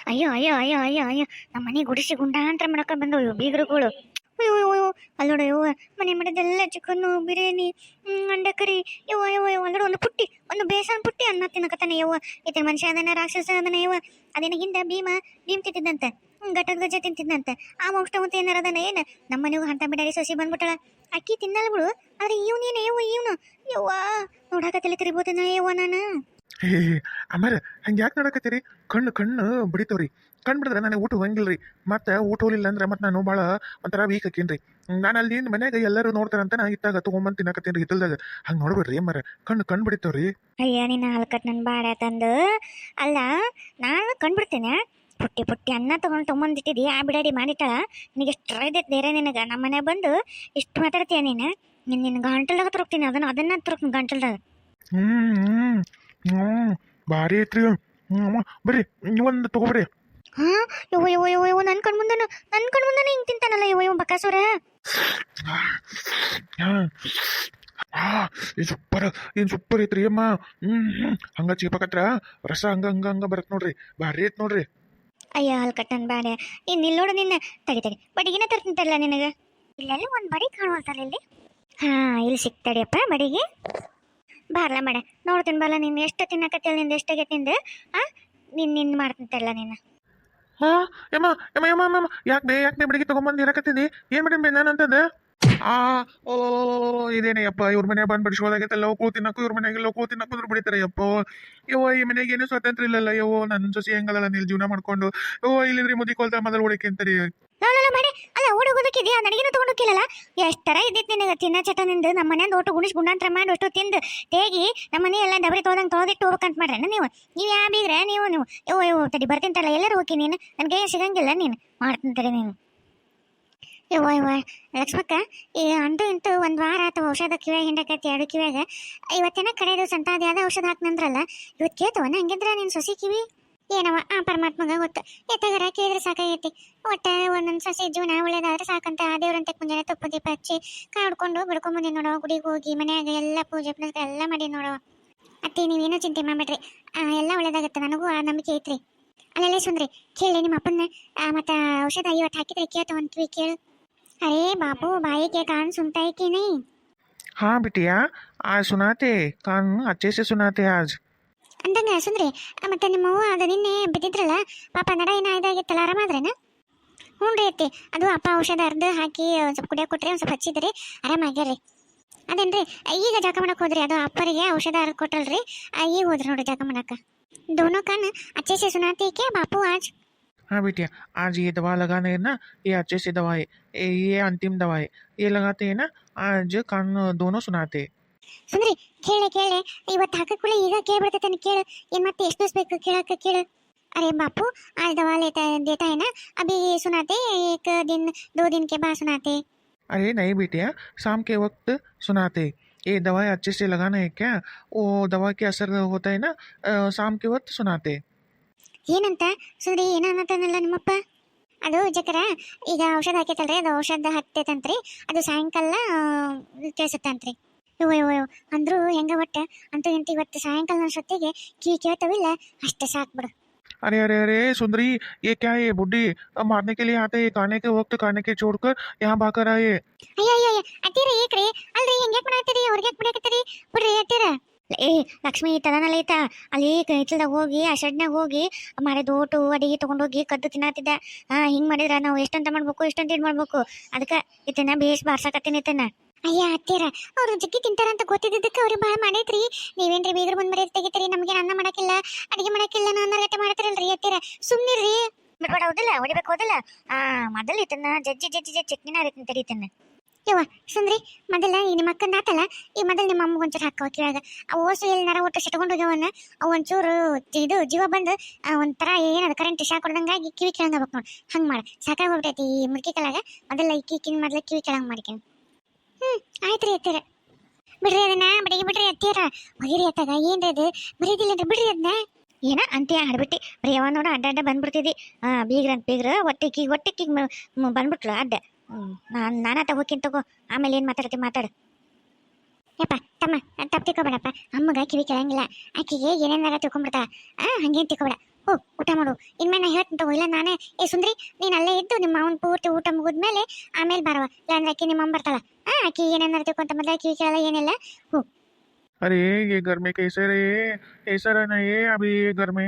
ಅಯ್ಯೋ ಅಯ್ಯೋ ಅಯ್ಯೋ ಅಯ್ಯೋ ಅಯ್ಯೋ ನಮ್ಮ ಮನೆ ಗುಡಿಸಿ ಗುಂಡಾಂತರ ಮಾಡಕ ಬಂದವು ಇವು ಬೀಗರುಗಳು. ಅಯ್ಯೋ ಅಯ್ಯೋ ಅಲ್ಲೋಡ ಯವ್ವ ಮನೆ ಮಾಡಿದೆಲ್ಲ ಚಿಕನ್ನು ಬಿರಿಯಾನಿ ಅಂಡಕರಿ ಯವ್ವ ಯವ್ವ ಯವ್ವ ಅಲ್ಲೋಡ ಒಂದು ಪುಟ್ಟಿ ಒಂದು ಬೇಸನ್ ಪುಟ್ಟಿ ಅನ್ನ ತಿನ್ನಕತ್ತಾನೆ ಯವ್ವ. ಈತ ಮನುಷ್ಯ ಅದನ್ನ ರಾಕ್ಷಸ ಅದನ್ನ ಯವ್ವ. ಅದೇನ ಹಿಂದ ಭೀಮ್ ತಿಂತಿದ್ದಂತೆ, ಗಟ್ಟದ ಗಜ್ಜೆ ತಿಂತಿದ್ದಂತೆ. ಆ ವಂಶವಂತ ಏನಾರ ಅದನ್ನ ಏನು ನಮ್ಮ ಮನೆಗೂ ಅಂತ ಬಿಡಾರಿ ಸೊಸಿ ಬಂದ್ಬಿಟ್ಟಳ. ಅಕ್ಕಿ ತಿನ್ನಲ್ಲ ಬಿಡು, ಆದ್ರೆ ಇವನೇನು ಇವನು ಯವ್ವ ನೋಡಾಕ ತಲೆ ತಿರಿಬೋತೇನ ಯವ್ವ ನಾನು. ಹೇ ಅಮ್ಮಾರ ಹಂಗೆ ಯಾಕೆ ನೋಡಕತ್ತೀರಿ? ಕಣ್ಣು ಬಡಿತಾವ್ರಿ. ಕಣ್ಣು ಬಿಡಿದ್ರೆ ನನಗೆ ಊಟ ಹೋಗಂಗಿಲ್ರಿ. ಮತ್ತೆ ಊಟ ಹೋಗ್ಲಿಲ್ಲ ಅಂದ್ರೆ ಮತ್ತೆ ನಾನು ಭಾಳ ಒಂಥರ ವೀಕ್ ಹಾಕೀನ್ರಿ. ನಾನು ಅಲ್ಲಿ ಮನ್ಯಾಗ ಎಲ್ಲರೂ ನೋಡ್ತಾರಂತ ನಾ ಇತ್ತಾಗ ತೊಗೊಂಬಂದು ತಿನ್ನಕತ್ತೀನಿ ಹಿತ್ತಲ್ದಾಗ. ಹಂಗೆ ನೋಡ್ಬೇಡ್ರಿ ಅಮ್ಮಾರ, ಕಣ್ಣು ಬಿಡಿತಾವ್ರಿ. ಅಯ್ಯ ನಿನ್ನ ಹಲ್ಕಟ್ ನನ್ನ ಬಾಡ ತಂದು ಅಲ್ಲ, ನಾನು ಕಂಡ್ಬಿಡ್ತೇನೆ. ಪುಟ್ಟಿ ಪುಟ್ಟಿ ಅನ್ನ ತೊಗೊಂಡಿಟ್ಟಿದ್ದಿ ಆ ಬಿಡಾಡಿ ಮಾಡಿಟ್ಟಾಳ. ನಿನಗೆ ಎಷ್ಟು ಇದೈತೆ ಬೇರೆ ನಿನಗೆ ನಮ್ಮ ಮನೆ ಬಂದು ಇಷ್ಟು ಮಾತಾಡ್ತೀಯ ನೀನು. ನಿನ್ನ ಗಂಟಲ್ದಾಗ ತುರುಕ್ತೀನಿ, ಅದನ್ನ ತುರುಕ್ತೀನಿ ಗಂಟಲ್ದಾಗ. ಭಾರಿ ಐತ್ರಿ. ಬರ್ರಿ ಒಂದು ತಗೋಬ್ರಿ. ಹಾ ಯವ್ವ ಯವ್ವ ಯವ್ವ ಯವ್ವ ನನ್ನ ಕಣ್ಮುಂದನು ಹಿಂಗೆ ತಿಂತಾನಲ್ಲ ಯವ್ವ ಯವ್ವ ಬಕಾಸುರ. ಏನು ಸೂಪರ್ ಐತ್ರಿ ಅಮ್ಮ. ಹಂಗ ಚೀಪಕತ್ರ ರಸ ಹಂಗ ಬರತ್ ನೋಡ್ರಿ, ಭಾರಿ ಐತ್ ನೋಡ್ರಿ. ಅಯ್ಯ ಹಲ್ಕಟ್ಟನ್ ಬಾಡೆ ಇನ್ನು ಇಲ್ಲಿ ನೋಡು ನಿನ್ನ. ತಡಿ ಬಡಿಗಿನ ತರ್ತಿಂತಲ್ಲ ನಿನಗೆ. ಇಲ್ಲೆಲ್ಲ ಒಂದು ಬಡಿ ಕಾಣುವಲ್ತಲ್ಲ ಇಲ್ಲಿ. ಹಾ ಇಲ್ಲಿ ಸಿಕ್ತಡಿಯಪ್ಪ ಬಡಿಗೆ. ಬಾರ್ಲ ಮಾಡೆ ನೋಡ್ತೀನಿ ಬಲ್ಲ. ನೀನು ಎಷ್ಟು ತಿನ್ನಕತ್ತಿಲ್ಲ, ನಿಂದು ಎಷ್ಟಾಗೆ ತಿಂದು ನಿನ್ನ ಮಾಡ್ತಿಂತಲ್ಲ ನೀನು. ಹಾ ಯಮ್ಮ ಯಮ್ಮ ಯಮ್ಮ ಯಮ್ಮ ಯಾಕೆ ಬೆಳಿಗ್ಗೆ ತಗೊಂಬಂದು ಇರಕತ್ತೀನಿ. ಏನು ಮಾಡಿ ನಾನಂತಂದೆ ಓ ಇದೇನೇ ಯಪ್ಪ, ಇವ್ರ ಮನೆ ಬಂದು ಬಿಡಿಸೋದಾಗೈತೆ. ಲೋಕೋ ತಿನ್ನಕ್ಕೂ ಇವ್ರ ಮನೆಗೆ ಲೋಕೋ ತಿನ್ನಕ್ಕೂ ಬಿಡ್ತಾರೆ ಯಪ್ಪ. ಯವ್ವ ಈ ಮನೆಗೆ ಏನೂ ಸ್ವಾತಂತ್ರ್ಯ ಇಲ್ಲಲ್ಲ ಯವ್ವ. ನನ್ನ ಸೊಸಿ ಹೆಂಗಲ್ಲ ನೀನು ಜೀವನ ಮಾಡ್ಕೊಂಡು ಯವ್ವ ಇಲ್ಲಿದ್ರಿ ಮುದಿ ಕೊಲ್ತಾ ಮೊದಲು ಉಳಿಕೆ ಅಂತಾರಿ. ಮಾಡಿ ಅಲ್ಲ ಓಡೋಗೋದಕ್ಕಿದೆಯಾ ನನಗೇನು ತೊಗೊಂಡೋಗಿಲ್ಲಲ್ಲ. ಎಷ್ಟರ ಇದ್ದಿತ್ತು ನಿನಗೆ ತಿನ್ನ ಚಟ ನಿಂದು. ನಮ್ಮ ಮನೆಯಿಂದ ಒಟ್ಟು ಗುಣಿಸ್ ಗುಂಡಾಂತರ ಮಾಡಿ ಅಷ್ಟು ತಿಂದು ತೇಗಿ ನಮ್ಮ ಮನೆ ಎಲ್ಲ ಡಬರಿ ತೊಳೆದಿಟ್ಟು ಹೋಗ್ಬೇಕಂತ ಮಾಡ್ರೆ ನೀವು ಯಾ ಬೀಗ್ರೆ ನೀವು ಯವ್ವ ತಡಿ ಬರ್ತಿಂತಲ್ಲ ಎಲ್ಲರೂ ಹೋಗಿ. ನೀನು ನನಗೆ ಸಿಗಂಗಿಲ್ಲ, ನೀನು ಮಾಡ್ತಿಂತಾರೆ ನೀನು. ಯವ್ವ ಲಕ್ಷ್ಮಕ್ಕ ಈಗ ಅಂಟು ಇಂಟು ಒಂದು ವಾರ ಅಥವಾ ಔಷಧ ಕಿವ್ಯಾಗ ಹಿಂಡಕತ್ತಿ ಎರಡು ಕಿವ್ಯಾಗ. ಇವತ್ತೇನ ಕಡೆ ದಿವಸ ಅಂತ ಅದು ಯಾವ್ದು ಔಷಧ ಹಾಕ್ನಂದ್ರಲ್ಲ, ಇವತ್ತು ಕೇಳ್ತವನ ಹಂಗಿದ್ರ ನಿನ್ನ ಸೊಸಿ ಕಿವಿ ಏನವ ಆ ಪರಮಾತ್ಮಗ ಗೊತ್ತು. ಎತ್ತಗರ ಕೇಳಿದ್ರೆ ಸಾಕಾಗೈತಿ. ಒಟ್ಟ ಒಂದೊಂದು ಸೊಸಿ ಜೀವನ ಒಳ್ಳೇದಾದ್ರೆ ಸಾಕಂತ ಆ ದೇವ್ರಂತೆ ಮುಂಜಾನೆ ತುಪ್ಪ ದೀಪ ಹಚ್ಚಿ ಕಾಡ್ಕೊಂಡು ಬಿಡ್ಕೊಂಬಂದಿ ನೋಡವ. ಗುಡಿಗೆ ಹೋಗಿ ಮನ್ಯಾಗ ಎಲ್ಲ ಪೂಜೆ ಪುನಸ್ಕಾರ ಎಲ್ಲ ಮಾಡಿ ನೋಡವ. ಅತ್ತೆ ನೀವೇನೋ ಚಿಂತೆ ಮಾಡ್ಬೇಡ್ರಿ, ಎಲ್ಲ ಒಳ್ಳೇದಾಗತ್ತೆ. ನನಗೂ ಆ ನಂಬಿಕೆ ಐತ್ರಿ. ಅಲ್ಲೆಲ್ಲ ಸುಂದ್ರಿ ಕೇಳಿ ನಿಮ್ಮ ಅಪ್ಪನ ಮತ್ತು ಔಷಧ ಇವತ್ತು ಹಾಕಿದ್ರೆ ಕೇಳ್ತವಂತ್ವಿ ಕೇಳು. अरे बापू भाई के कान सुनता है कि नहीं? हाँ बिटिया आज सुनाते, कान अच्छे से सुनाते आज. ಅಂದಂಗ ಸುಂದ್ರಿ ಮತ್ತೆ ನಿಮ್ಮವ್ವ ಅದು ನಿನ್ನೆ ಬಿದ್ದಿದ್ರಲ್ಲ ಪಾಪ ನಡ ಏನೋ ಇದಾಗಿತ್ತಲ್ಲ, ಆರಾಮಾದ್ರೇನ? ಹ್ಞೂ ರೀ ಅತ್ತಿ, ಅದು ಅಪ್ಪ ಔಷಧ ಅರ್ಧ ಹಾಕಿ ಒಂದು ಸ್ವಲ್ಪ ಕುಡಿಯೋಕೆ ಕೊಟ್ರಿ, ಒಂದು ಸ್ವಲ್ಪ ಹಚ್ಚಿದ್ರಿ, ಆರಾಮಾಗ್ಯಾರ್ರಿ. ಅದೇನ್ರಿ ಈಗ ಜಾಕ ಮಾಡಕ್ಕೆ ಹೋದ್ರಿ, ಅದು ಅಪ್ಪರಿಗೆ ಔಷಧ ಅರ್ಧ ಕೊಟ್ಟಲ್ರಿ, ಈಗ ಹೋದ್ರಿ ನೋಡಿ ಜಾಕ ಮಾಡಕ್ಕೆ. दोनों कान अच्छे से सुनाते हैं क्या बापू आज? हाँ बिटिया आज ये दवा लगाना है ना, ये अच्छे से दवा है, ये अंतिम दवा है, ये लगाते हैं ना आज कान दोनों सुनाते. ಸುಂದ್ರಿ ಕೇಳೆ ಇವತ್ತು ಹಾಕಕ್ಕೂಳೆ ಈಗ ಕೇಳ್ಬಿಡ್ತೈತೆ. ಕೇಳು ಏನು ಮತ್ತೆ ಎಷ್ಟು ದಿವಸ ಬೇಕು ಕೇಳಕ್ಕೆ ಕೇಳು. अरे बापू आज दवा देता है ना, अभी सुनाते, एक दिन 2 दिन के बाद सुनाते. अरे नहीं बेटिया शाम के वक्त सुनाते. ये दवाई अच्छे से लगाना है क्या, वो दवा के असर होता है ना शाम के वक्त सुनाते. ಏನಂತ ಸುಂದ್ರಿ ಏನನ್ನತ್ತನಲ್ಲ ನಿಮ್ಮಪ್ಪ? ಅದು ಜಕರ ಈಗ ಔಷಧ ಹಾಕೈತಲ್ರಿ, ಅದು ಔಷಧ ಹತ್ತೈತಂತ್ರಿ, ಅದು ಸಾಯಂಕಾಲ ಕೇಳಿಸುತ್ತಂತ್ರಿ. ಇವ ಅಂದ್ರು ಹೆಂಗ ಒಟ್ಟ ಅಂತೂ ಇಂತ ಇವತ್ತು ಸಾಯಂಕಾಲ ಅಷ್ಟೊತ್ತಿಗೆ ಕಿವಿ ಕೇಳ್ತವಿಲ್ಲ ಅಷ್ಟೇ ಸಾಕ್ಬಿಡು. अरे अरे अरे सुंदरी ये क्या है, बुड्ढी मारने के लिए आते हैं, खाने के वक्त खाने के छोड़कर यहाँ भाकर आए. ಅಯ್ಯ ಅತ್ತೀರ ಏಕ್ರಿ ಅಲ್ರಿ ಹೆಂಗ್ಯಾಕ್ ಮಾಡಾತ್ತೀರಿ, ಅವ್ರಿಗೆ ಯಾಕೆ ಬಿಡಾಕತ್ತೀರಿ ಬಿಡ್ರಿ ಅತ್ತೀರ. ಏ ಲಕ್ಷ್ಮಿ ತದನಲ್ಲ ಐತ ಅಲ್ಲಿ ಕೈಚಲ್ದಾಗ ಹೋಗಿ ಆ ಶೆಡ್ನಾಗ ಹೋಗಿ ಮಾಡಿದ ಓಟು ಅಡಿಗೆ ತೊಗೊಂಡೋಗಿ ಕದ್ದು ತಿನ್ನತ್ತಿದ್ದ. ಹಿಂಗೆ ಮಾಡಿದ್ರೆ ನಾವು ಎಷ್ಟಂತ ಮಾಡ್ಬೇಕು ಎಷ್ಟಂತ ಇದು ಮಾಡ್ಬೇಕು, ಅದಕ್ಕೆ ಇತನ ಬೇಸ್ ಬಾರ್ಸಾಕತ್ತೀನಿ ಇತನ. ಅಯ್ಯ ಅತ್ತೀರ ಅವ್ರು ಜಗ್ಗಿ ತಿಂತಾರಂತ ಗೊತ್ತಿದ್ದಕ್ಕೆ ಅವ್ರಿಗೆ ಭಾಳ ಮಾಡೈತ್ರಿ. ನೀವೇನ್ರಿ ಬೀಗ್ರ ಬಂದ್ ಮರ್ಯಾದೆ ತೆಗಿತೀರಿ, ನಮಗೆ ಅನ್ನ ಮಾಡಕ್ಕಿಲ್ಲ ಅಡಿಗೆ ಮಾಡಕ್ಕಿಲ್ಲ ನಾನು ಗಟ್ಟೆ ಮಾಡ್ತಾರಲ್ರಿ ಅತ್ತೀರ, ಸುಮ್ಮನಿರ್ರಿ. ಬಿಡ್ಬೇಡ ಹೌದಿಲ್ಲ, ಹೊಡಿಬೇಕು ಹೌದಿಲ್ಲ. ಮೊದಲು ಇತನ ಜಜ್ಜಿ ಚಟ್ನಿನ ರೀತಿ ತರೀತನ. ಯವ್ವ ಸುಂದ್ರಿ ಮೊದಲ ಈ ನಿಮ್ಮ ಅಕ್ಕಂದ ಆತಲ್ಲ, ಈ ಮೊದಲು ನಿಮ್ಮ ಅಮ್ಮಗೆ ಒಂಚೂರು ಹಾಕೋ ಕಿವಾಗ. ಅವು ಓಸು ಎಲ್ಲಿ ನರ ಒಟ್ಟು ಸಿಟ್ಕೊಂಡು ಹೋಗ್ಯವನ್ನ ಅವು ಒಂಚೂರು ಇದು ಜೀವ ಬಂದು ಒಂಥರ ಏನದು ಕರೆಂಟ್ ಶಾಕ್ ಹೊಡೆದಂಗಾಗಿ ಕಿವಿ ಕೆಳಂಗ ಹೋಗ್ಬೇಕು ನೋಡಿ. ಹಂಗೆ ಮಾಡ ಸಾಕಾಗಿ ಹೋಗ್ಬಿಟ್ಟೈತಿ ಈ ಮುಡ್ಕಿ ಕೆಳಗ. ಮೊದಲ ಈಕಿನ ಮೊದಲ ಕಿವಿ ಕೆಳಂಗೆ ಮಾಡ್ತೀನಿ. ಆಯ್ತು ರೀ ಅತ್ತೀರ ಬಿಡ್ರಿ ಅದನ್ನ ಬಿಡ್ರಿ ಅತ್ತೀರ. ಒಗಿರಿ ಅತ್ತಾಗ ಏನ್ರಿ ಅದು ಬರೀದಿಲ್ಲ ಬಿಡ್ರಿ ಅದನ್ನ. ಏನ ಅಂತೆ ಆಡ್ಬಿಟ್ಟು ಪ್ರಿಯವ ನೋಡ ಅಡ್ಡ ಬಂದ್ಬಿಡ್ತಿದ್ದಿ. ಬೀಗ್ರ ಹೊಟ್ಟೆಕಿಗೆ ಬಂದ್ಬಿಟ್ಲು ಅಡ್ಡ. ನಾನಾತ ಹೋಗ್ತೀನಿ ತಗೋ, ಆಮೇಲೆ ಏನು ಮಾತಾಡು. ಯಪ್ಪ ತಮ್ಮ ತಪ್ಪು ತಿಳ್ಕೊಬೇಡಪ್ಪ, ಅಮ್ಮಗ ಕಿವಿ ಕೇಳಂಗಿಲ್ಲ, ಆಕಿಗೆ ಏನೇನಾರ ತಿಳ್ಕೊಂಡ್ಬಿಡ್ತಾಳ. ಹಂಗೇನು ತಿಳ್ಕೊಬೇಡ, ಊಟ ಮಾಡು ಇನ್ಮೇಲೆ ನಾ ಹೇಳ್ತೀನಿ ತಗೋ ಇಲ್ಲ ನಾನೇ ಸುಂದ್ರಿ ನೀನ್ ಅಲ್ಲೇ ಇದ್ದು ನಿಮ್ಮ ಮಾವನ್ ಪೂರ್ತಿ ಊಟ ಮುಗಿದ್ಮೇಲೆ ಆಮೇಲೆ ಬರವ ಇಲ್ಲಾಂದ್ರೆ ಆಕಿ ನಿಮ್ಮ ಅಮ್ಮ ಬರ್ತಾಳ ಆಕಿ ಏನೇನಾರ ತಿಳ್ಕೊಂತ ಮೊದಲ ಆಕಿ ಕೇಳಲ್ಲ ಏನಿಲ್ಲ अरे ये घर में कैसे रहे कैसा रहना ये अभी ये घर में